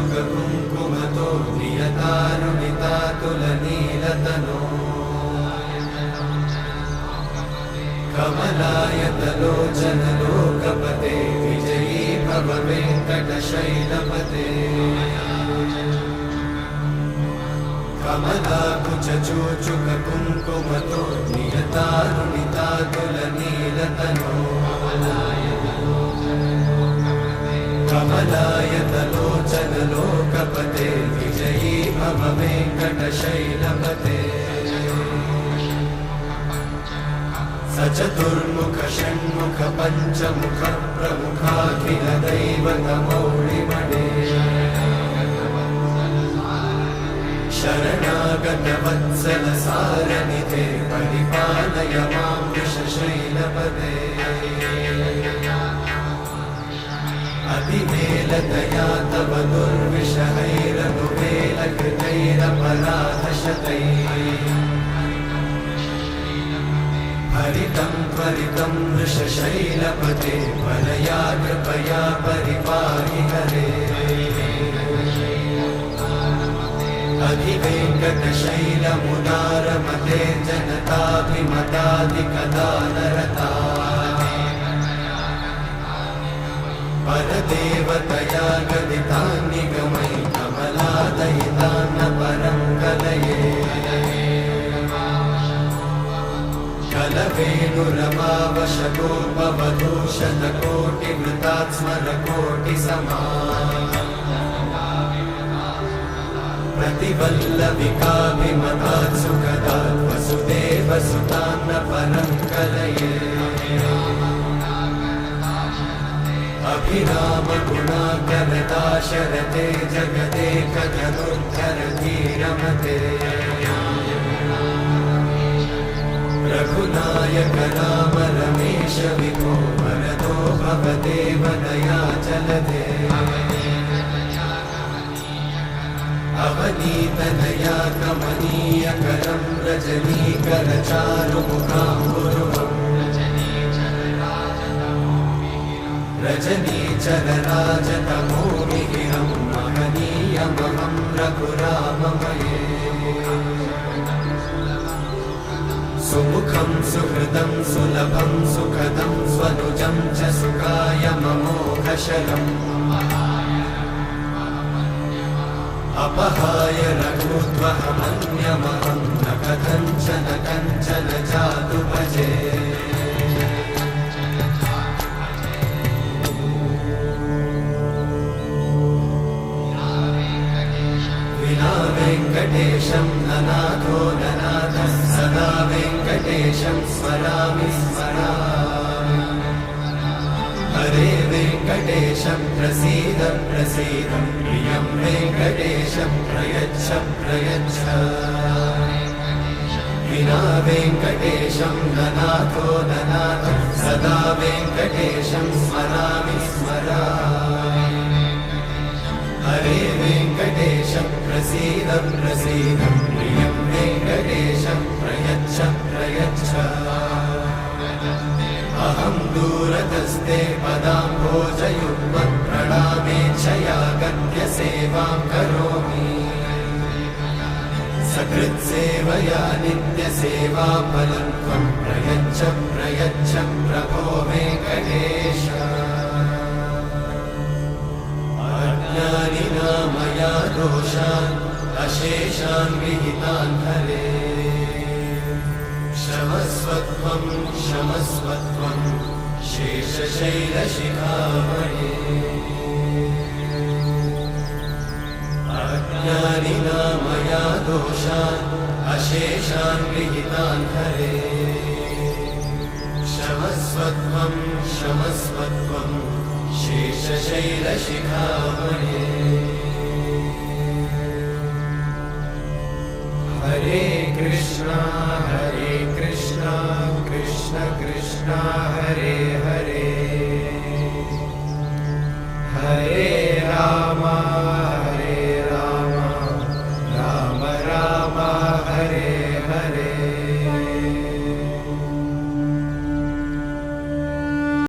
कुङ्कुमतो नियतानुनितातुलनीलतनो कमलायतलोचनलोकपते विजयी भव वेङ्कटशैलपते कमलाकुचूचुककुङ्कुमतो नियतानुनितातुलनीलतनो कमलायतलोचनलोकपते विजयी भव वेङ्कटशैलपते सचतुर्मुख षण्मुख पञ्चमुख प्रमुखाखिल दैवतमौळिमणे शरणागत वत्सल सारनिधे परिपालय मां वृषशैलपते अतिवेलतया तव दुर्विषहैरनुवेलकृतैरपराधशतैः हरितं त्वरितं वृषशैलपते वरया कृपया परिपाहि हरे अधिवेङ्कटशैलमुदारमते जनताभिमतादिकदानरता परदेवतया गदितान्निगमै कमलादयितान्न परं कलये कलवेणुरमावशतोपवधूशतकोटिवृतात् स्मरकोटिसमा प्रतिवल्लविकाभिमतात् सुखदात् वसुदेवसुतान्न परं कलये अभिरामगुणाकरदाशरथे जगदेकजनुद्धरधीरमते रघुनायक राम रमेश विभो वरदो भवदेव दयाचलधे अवनीतनया कमनीयकरं रजनीकरचारुमुखाम्बुरुहम् रजनीचरराजतमोमिहिरं महनीयमहं रघुराममये सुमुखं सुहृदं सुलभं सुखदं स्वनुजं च सुखायममोघशरम् अपहाय रघुत्वहमन्यमहं न कथञ्चन कञ्चन जातु भजे विना वेङ्कटेशं ननाथो ननाथः सदा वेङ्कटेशं स्मरामि स्मरामि हरे वेङ्कटेशं प्रसीद प्रसीद प्रियं वेङ्कटेशं प्रयच्छ प्रयच्छ विना वेङ्कटेशं ननाथो ननाथः सदा वेङ्कटेशं स्मरामि स्मरामि हरे वेङ्कटेशं प्रसीद प्रसीद प्रियं वेङ्कटेशं प्रयच्छ प्रयच्छ अहं दूरतस्ते पदाम्भोजयुग्मं प्रणामेच्छया गद्य सेवां करोमि सकृत्सेवया नित्यसेवाफलं त्वं प्रयच्छ प्रयच्छ प्रभो वेङ्कटेश अज्ञानिना मया दोषान् अशेषान् विहितान् हरे क्षमस्वत्वं क्षमस्वत्वं शेषशैलशिखामणे अज्ञानिना मया दोषान् अशेषान् विहितान् हरे क्षमस्वत्वं क्षमस्वत्वं शेषशैलशिखामणे हरे कृष्णा कृष्ण कृष्ण हरे